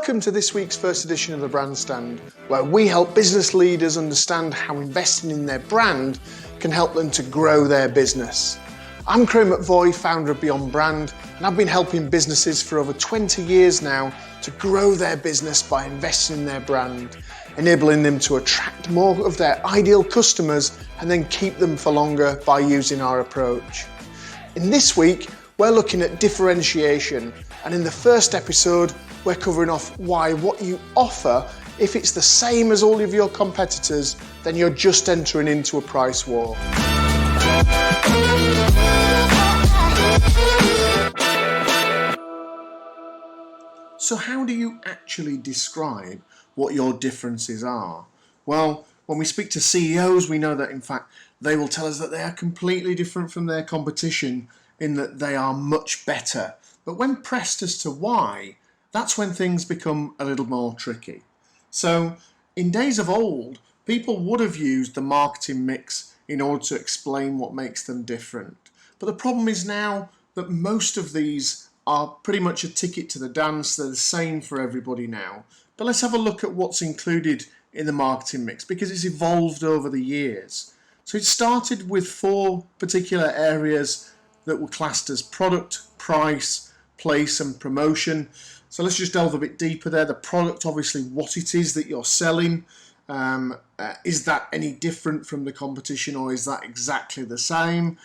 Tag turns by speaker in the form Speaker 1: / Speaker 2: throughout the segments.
Speaker 1: Welcome to this week's first edition of the Brandstand, where we help business leaders understand how investing in their brand can help them to grow their business. I'm Craig McVoy, founder of Beyond Brand, and I've been helping businesses for over 20 years now to grow their business by investing in their brand, enabling them to attract more of their ideal customers and then keep them for longer by using our approach. In this week, we're looking at differentiation, and in the first episode, we're covering off why what you offer, if it's the same as all of your competitors, then you're just entering into a price war. So how do you actually describe what your differences are? Well, when we speak to CEOs, we know that in fact they will tell us that they are completely different from their competition in that they are much better. But when pressed as to why, that's when things become a little more tricky. So in days of old, people would have used the marketing mix in order to explain what makes them different. But the problem is now that most of these are pretty much a ticket to the dance. They're the same for everybody now. But let's have a look at what's included in the marketing mix, because it's evolved over the years. So it started with 4 particular areas that were classed as product, price, place and promotion. So let's just delve a bit deeper there. The product, obviously what it is that you're selling. Is that any different from the competition, or is that exactly the same?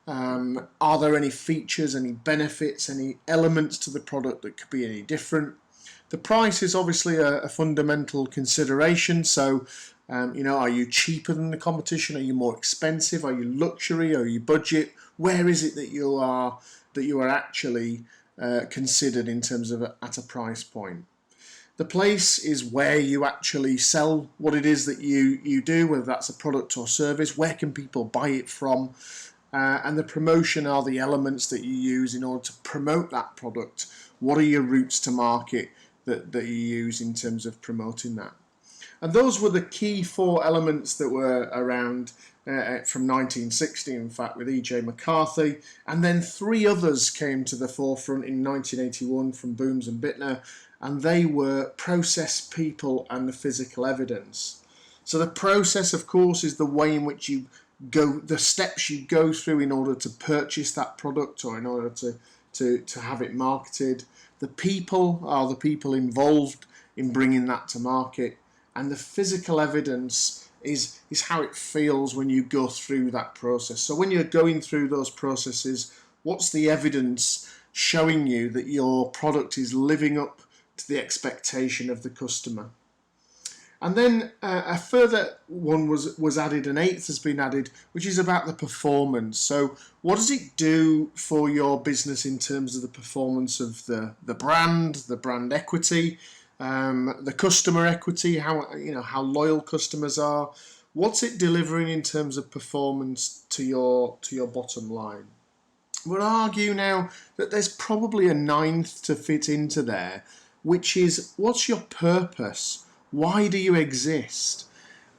Speaker 1: Are there any features, any benefits, any elements to the product that could be any different? The price is obviously a fundamental consideration. So, are you cheaper than the competition? Are you more expensive? Are you luxury? Are you budget? Where is it that you are actually considered in terms of at a price point? The place is where you actually sell what it is that you do, whether that's a product or service. Where can people buy it from? And the promotion are the elements that you use in order to promote that product. What are your routes to market that you use in terms of promoting that? And those were the key 4 elements that were around from 1960, in fact, with E.J. McCarthy. And then 3 others came to the forefront in 1981 from Booms and Bittner, and they were process, people, and the physical evidence. So the process, of course, is the way in which you go, the steps you go through in order to purchase that product or in order to have it marketed. The people are the people involved in bringing that to market. And the physical evidence is how it feels when you go through that process. So when you're going through those processes, what's the evidence showing you that your product is living up to the expectation of the customer? And then a further one was added, an 8th has been added, which is about the performance. So what does it do for your business in terms of the performance of the brand equity, the customer equity, how loyal customers are? What's it delivering in terms of performance to your bottom line? We'll argue now that there's probably a 9th to fit into there, which is, what's your purpose? Why do you exist?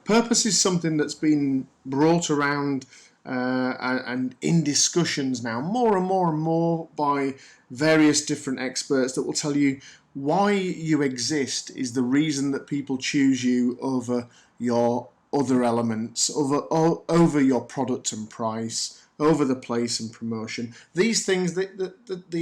Speaker 1: Purpose is something that's been brought around and in discussions now more and more and more by various different experts that will tell you why you exist is the reason that people choose you over your other elements, over your product and price, over the place and promotion. These things, the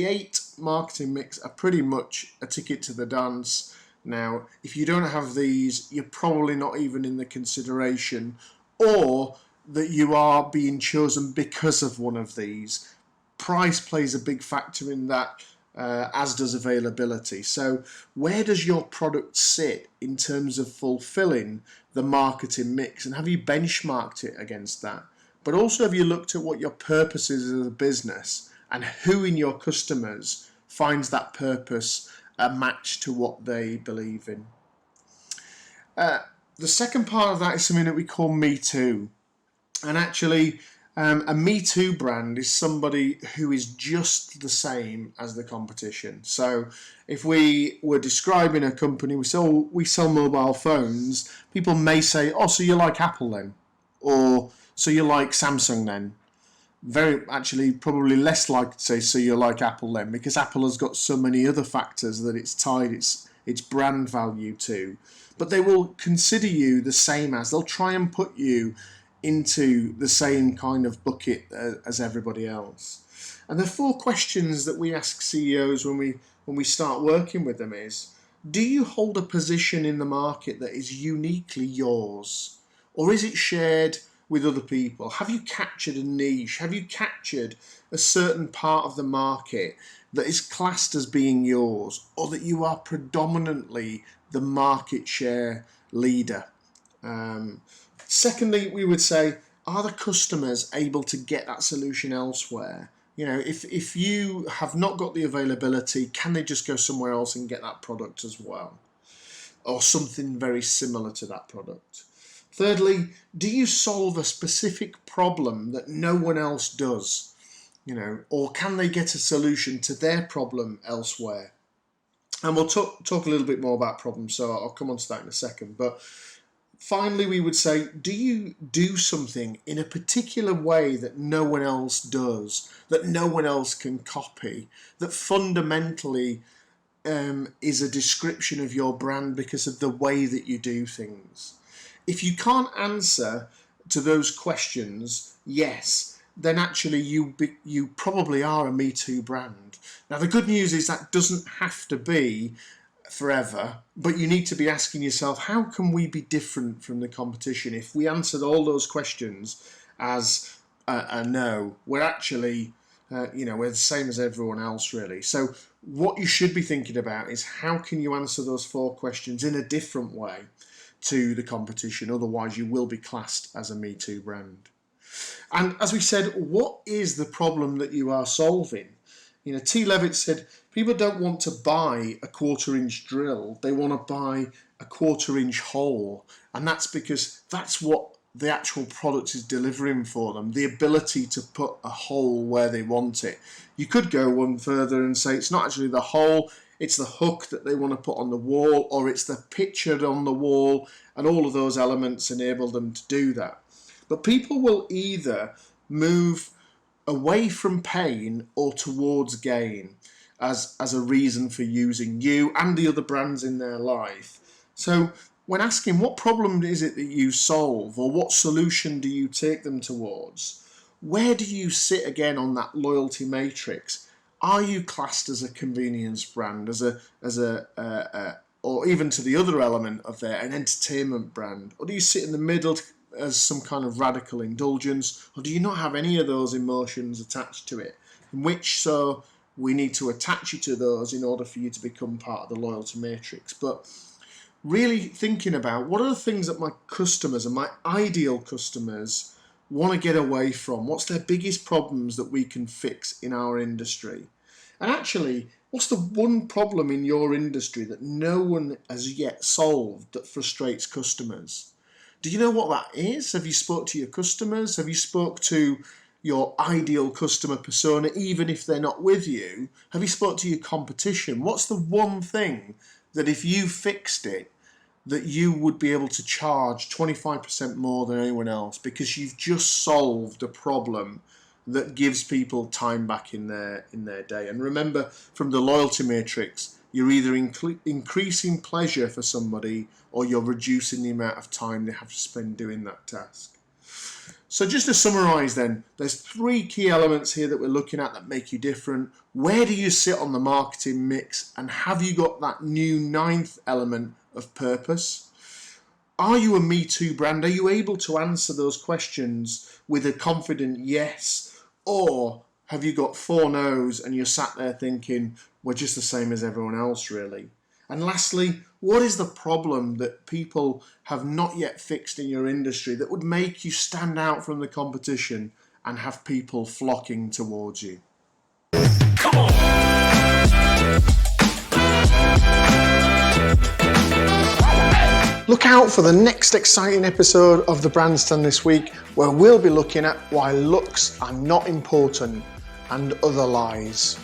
Speaker 1: 8 marketing mix are pretty much a ticket to the dance. Now, if you don't have these, you're probably not even in the consideration, or that you are being chosen because of one of these. Price plays a big factor in that, as does availability. So where does your product sit in terms of fulfilling the marketing mix, and have you benchmarked it against that? But also, have you looked at what your purpose is as a business, and who in your customers finds that purpose a match to what they believe in? The second part of that is something that we call Me Too. And actually, a Me Too brand is somebody who is just the same as the competition. So if we were describing a company, we sell mobile phones, people may say, oh, so you like Apple then? Or so you like Samsung then? Probably less likely to say, so you like Apple then, because Apple has got so many other factors that it's tied its brand value to, but they will consider you the same as, they'll try and put you into the same kind of bucket as everybody else. And the 4 questions that we ask CEOs when we start working with them is, do you hold a position in the market that is uniquely yours? Or is it shared with other people? Have you captured a niche? Have you captured a certain part of the market that is classed as being yours, or that you are predominantly the market share leader? Secondly, we would say, are the customers able to get that solution elsewhere? You know, if you have not got the availability, can they just go somewhere else and get that product as well? Or something very similar to that product. Thirdly, do you solve a specific problem that no one else does? You know, or can they get a solution to their problem elsewhere? And we'll talk a little bit more about problems, so I'll come on to that in a second. But finally, we would say, do you do something in a particular way that no one else does, that no one else can copy, that fundamentally is a description of your brand because of the way that you do things? If you can't answer to those questions, yes, then actually you probably are a Me Too brand. Now, the good news is that doesn't have to be forever, but you need to be asking yourself, how can we be different from the competition? If we answered all those questions as a no, we're actually we're the same as everyone else, really. So what you should be thinking about is, how can you answer those 4 questions in a different way to the competition? Otherwise you will be classed as a Me Too brand. And as we said, what is the problem that you are solving? You know, T. Levitt said, people don't want to buy a 1/4-inch drill, they want to buy a 1/4-inch hole. And that's because that's what the actual product is delivering for them, the ability to put a hole where they want it. You could go one further and say it's not actually the hole, it's the hook that they want to put on the wall, or it's the picture on the wall, and all of those elements enable them to do that. But people will either move away from pain or towards gain as a reason for using you and the other brands in their life. So when asking what problem is it that you solve, or what solution do you take them towards, where do you sit again on that loyalty matrix? Are you classed as a convenience brand, or even to the other element of there, an entertainment brand? Or do you sit in the middle as some kind of radical indulgence? Or do you not have any of those emotions attached to it? In which so we need to attach you to those in order for you to become part of the loyalty matrix. But really thinking about, what are the things that my customers and my ideal customers want to get away from? What's their biggest problems that we can fix in our industry? And actually, what's the one problem in your industry that no one has yet solved that frustrates customers? Do you know what that is? Have you spoke to your customers? Have you spoke to your ideal customer persona, even if they're not with you? Have you spoke to your competition? What's the one thing that if you fixed it, that you would be able to charge 25% more than anyone else, because you've just solved a problem that gives people time back in their day? And remember, from the loyalty matrix, you're either increasing pleasure for somebody, or you're reducing the amount of time they have to spend doing that task. So just to summarise then, there's 3 key elements here that we're looking at that make you different. Where do you sit on the marketing mix? And have you got that new 9th element of purpose? Are you a Me Too brand? Are you able to answer those questions with a confident yes? Or have you got 4 no's and you're sat there thinking, we're just the same as everyone else, really? And lastly, what is the problem that people have not yet fixed in your industry that would make you stand out from the competition and have people flocking towards you? Come on! Look out for the next exciting episode of the Brandstand this week, where we'll be looking at why looks are not important and other lies.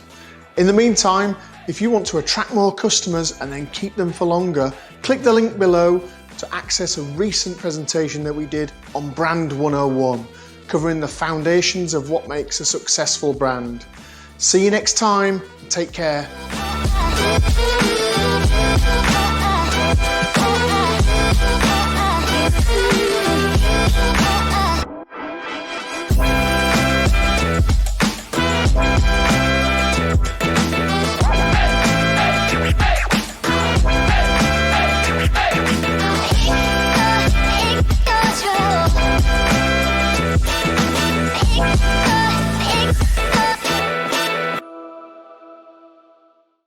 Speaker 1: In the meantime, if you want to attract more customers and then keep them for longer, click the link below to access a recent presentation that we did on Brand 101, covering the foundations of what makes a successful brand. See you next time. Take care.